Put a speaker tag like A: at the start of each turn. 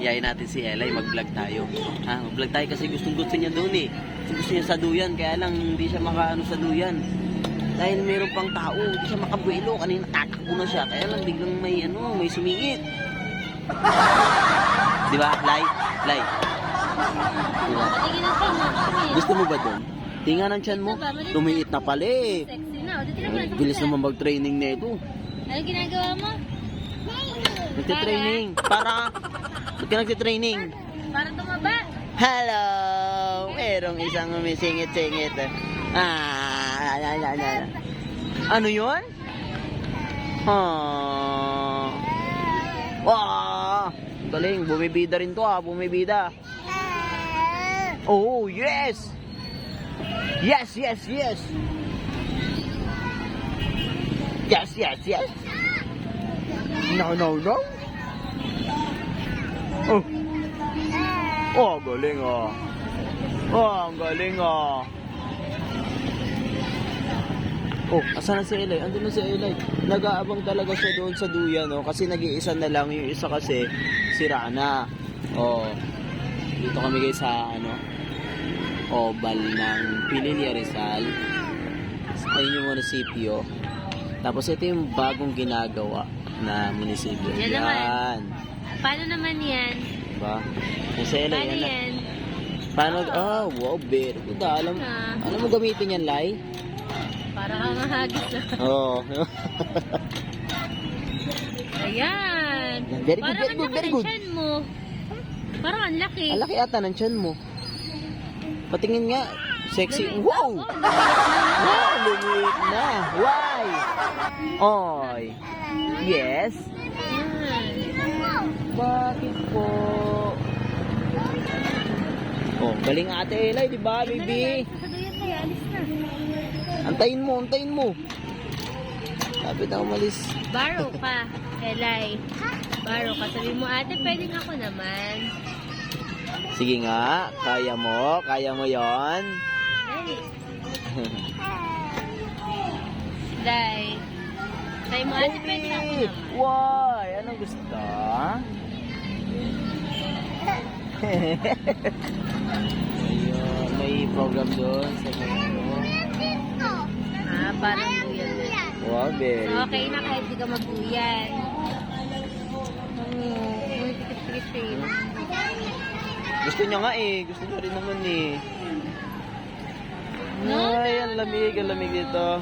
A: Iyayin natin si Elay, mag-vlog tayo. Mag-vlog tayo kasi gustong-gusto niya doon eh. Gusto niya sa duyan, kaya lang hindi siya makaano sa duyan. Dahil meron pang tao, hindi siya makabuelo. Kanina tatakbo na siya, kaya lang biglang may sumingit. Di ba? Lay? Diba? Gusto mo ba doon? Tinga ng tiyan mo, lumiit na pala eh. Bilis naman mag-training na ito.
B: Ano ginagawa mo?
A: Nagtitraining. Ba't ka nagtitraining?
B: Para tumaba.
A: Hello! Merong isang umisingit-singit. Ano yun? Galing, bumibida rin to bumibida. Oh, yes! Yes! Yes! No! Oh, galing ang galing asan na si Elay? Andun na si Elay. Nag-aabang talaga siya doon sa duyan, kasi nag-iisa na lang. Yung isa kasi, sira na. Dito kami guys sa, oval ng Pililla Rizal. Ayun yung munisipyo. Tapos ito yung bagong ginagawa na munisipyo.
B: Yan naman. Paano naman yan?
A: Diba? Kasi Elay,
B: Paano yan?
A: Paano? Wow, very good. Alam mo gamitin yan, Lai?
B: Para kang mahagis na.
A: Oo.
B: Ayan.
A: Very good.
B: Tiyan mo. Parang ang laki.
A: Ang laki ata ng tiyan mo. Patingin nga. Sexy. Wow! Wow, lumiit na. Why? Oy. Yes? Bakit po? Galing ate Elay, di ba, baby?
B: Sasaduyan tayo, alis na.
A: Antayin mo. Lapit na umalis.
B: Baro ka, Elay. Baro ka. Sabi mo, ate, pwedeng ako naman.
A: Sige nga, kaya mo yon.
B: Dali. Day. Sabi mo, ate, pwedeng ako naman.
A: Why? Anong gusto? Ayun, may program doon sa
B: Parang buyan.
A: Wow, very
B: So, okay na kahit di ka mabuyan. Tikit-tikit.
A: Gusto niya nga Gusto niya rin naman
B: No,
A: Ay, ang lamig dito.